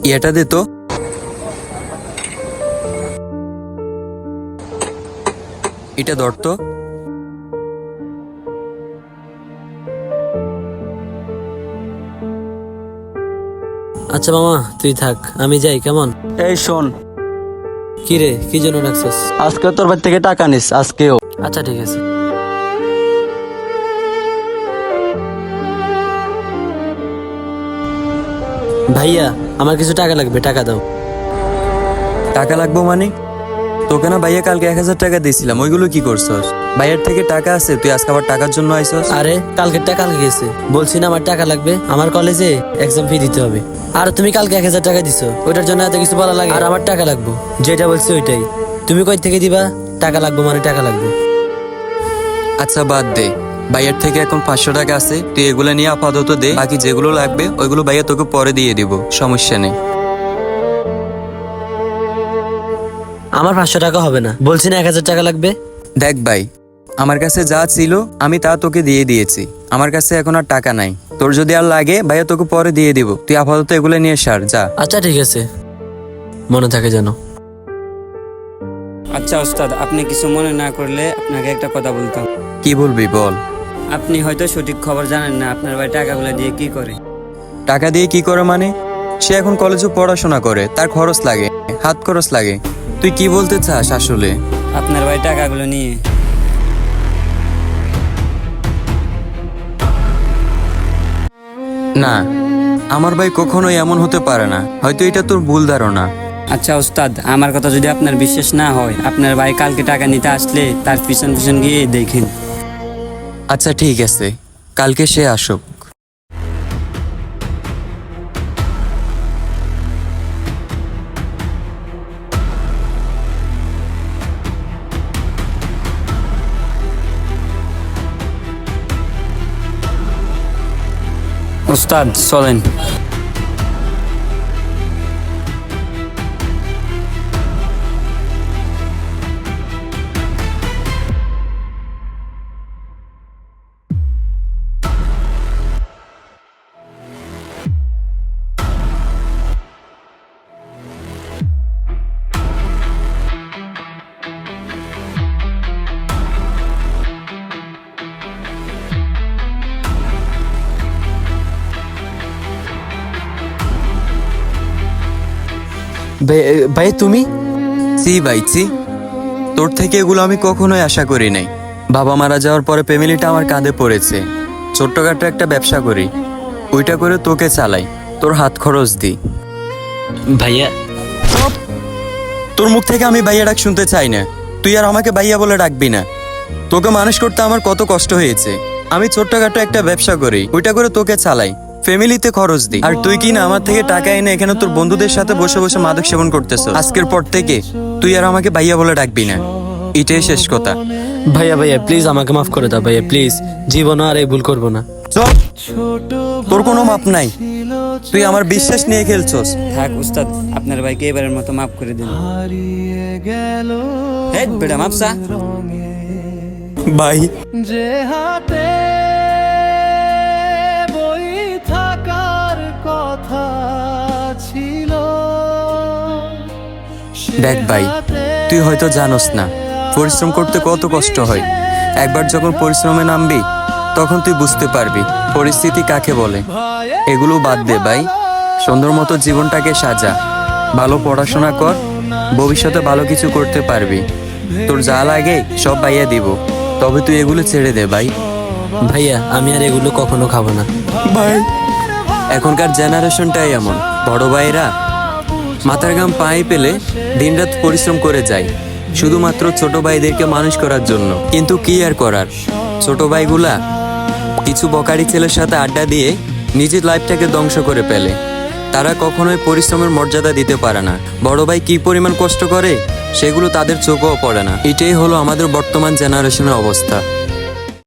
এটা দে তো। এটা ধর তো। আচ্ছা মামা তুই থাক, আমি যাই কেমন? এই শোন, কি রে, কি জন্য ডাকছিস? আজকে তোর বাড়ি থেকে টাকা নিস আজকেও। আচ্ছা ঠিক আছে। ভাইয়া আমার কিছু টাকা লাগবে, টাকা দাও। টাকা লাগবো মানে? তোকে না ভাইয়া কালকে 1,000 টাকা দিয়েছিলাম, ওইগুলো কি করছস? ভাইয়ের থেকে টাকা আছে, তুই আজকে আবার টাকার জন্য আইছস? আরে কালকের টাকা কালকে গেছে, বলছি না আমার টাকা লাগবে, আমার কলেজে এক্সাম ফি দিতে হবে। আর তুমি কালকে 1,000 টাকা দিছো, ওইটার জন্য এত কিছু বলা লাগে? আর আমার টাকা লাগবে, যেটা বলছি ওইটাই। তুমি কই থেকে দিবা? টাকা লাগবে মানে টাকা লাগবে। আচ্ছা বাদ দে, ভাইয়ের থেকে এখন 500 টাকা আছে, তুই এগুলো নিয়ে আপাতত দে, বাকি যেগুলো লাগবে ওইগুলো ভাইয়া তোকে পরে দিয়ে দিব, সমস্যা নেই। আমার 500 টাকা হবে না, বলছি না 1,000 টাকা লাগবে। দেখ ভাই, আমার কাছে যা ছিল আমি তা তোকে দিয়ে দিয়েছি, আমার কাছে এখন আর টাকা নাই। তোর যদি আর লাগে ভাইয়া তোকে পরে দিয়ে দিব, তুই আপাতত এগুলো নিয়ে সার যা। আচ্ছা ঠিক আছে, মনে থাকে যেন। আচ্ছা ওস্তাদ, আপনি কিছু মনে না করলে আপনাকে একটা কথা বলতাম। কি বলবি বল। আপনি হয়তো সঠিক খবর জানেন না, আপনার ভাই টাকাগুলো দিয়ে কি করে। টাকা দিয়ে কি করে মানে? সে এখন কলেজে পড়াশোনা করে, তার খরচ লাগে, হাত খরচ লাগে। তুই কি বলতে চাস আসলে? আপনার ভাই টাকাগুলো নিয়ে না, আমার ভাই কখনোই এমন হতে পারে না, হয়তো এটা তোর ভুল ধারণা। আচ্ছা ওস্তাদ, আমার কথা যদি আপনার বিশ্বাস না হয়, আপনার ভাই কালকে টাকা নিতে আসলে তার পিছন পিছন গিয়ে দেখেন। আচ্ছা ঠিক আছে, কালকে সে আসুক। ওস্তাদ চলেন। ভাই তুমি? সি ভাই সি, তোর থেকে এগুলো আমি কখনোই আশা করি নাই। বাবা মারা যাওয়ার পরে ফ্যামিলিটা আমার কাঁধে পড়েছে, ছোট্টখাটো একটা ব্যবসা করি, ওইটা করে তোকে চালাই, তোর হাত খরচ দিই। ভাইয়া তোর মুখ থেকে আমি ভাইয়া ডাক শুনতে চাই না, তুই আর আমাকে ভাইয়া বলে ডাকবি না। তোকে মানুষ করতে আমার কত কষ্ট হয়েছে, আমি ছোট্টখাটো একটা ব্যবসা করি, ওইটা করে তোকে চালাই, ফ্যামিলিতে খরচ দিই। আর তুই কি না আমার থেকে টাকা এনে এখানে তোর বন্ধুদের সাথে বসে বসে মাদক সেবন করতেছ। আজকের পর থেকে তুই আর আমাকে ভাইয়া বলে ডাকবি না, এটাই শেষ কথা। ভাইয়া ভাইয়া প্লিজ আমাকে মাফ করে দাও ভাইয়া, প্লিজ, জীবনে আর এই ভুল করবো না। চল, তোর কোনো মাপ নাই, তুই আমার বিশ্বাস নিয়ে খেলছস। থাক ওস্তাদ, আপনার ভাইকে এবারের মতো মাফ করে দিন। হেই বেটা মাপসা। ভাই যে হাতে বই থাকার কথা ছিল, দেখ ভাই, তুই হয়তো জানোস না পরিশ্রম করতে কত কষ্ট হয়। একবার যখন পরিশ্রমে নামবি তখন তুই বুঝতে পারবি পরিস্থিতি কাকে বলে। এগুলো বাদ দে ভাই, সুন্দর মতো জীবনটাকে সাজা, ভালো পড়াশোনা কর, ভবিষ্যতে ভালো কিছু করতে পারবি। তোর যা লাগে সব ভাইয়া দিব, তবে তুই এগুলো ছেড়ে দে ভাই। ভাইয়া আমি আর এগুলো কখনো খাবো না ভাই, এখনকার জেনারেশনটাই এমন, বড় ভাইরা মাথার ঘাম পায়ে পেলে দিনরাত পরিশ্রম করে যায় শুধুমাত্র ছোট ভাইদেরকে মানুষ করার জন্য। কিন্তু কি আর করার, ছোট ভাইগুলা কিছু বকারি ছেলের সাথে আড্ডা দিয়ে নিজের লাইফটাকে ধ্বংস করে ফেলে। তারা কখনোই পরিশ্রমের মর্যাদা দিতে পারে না। বড় ভাই কি পরিমাণ কষ্ট করে সেগুলো তাদের চোখেও পড়ে না। এটাই হলো আমাদের বর্তমান জেনারেশনের অবস্থা।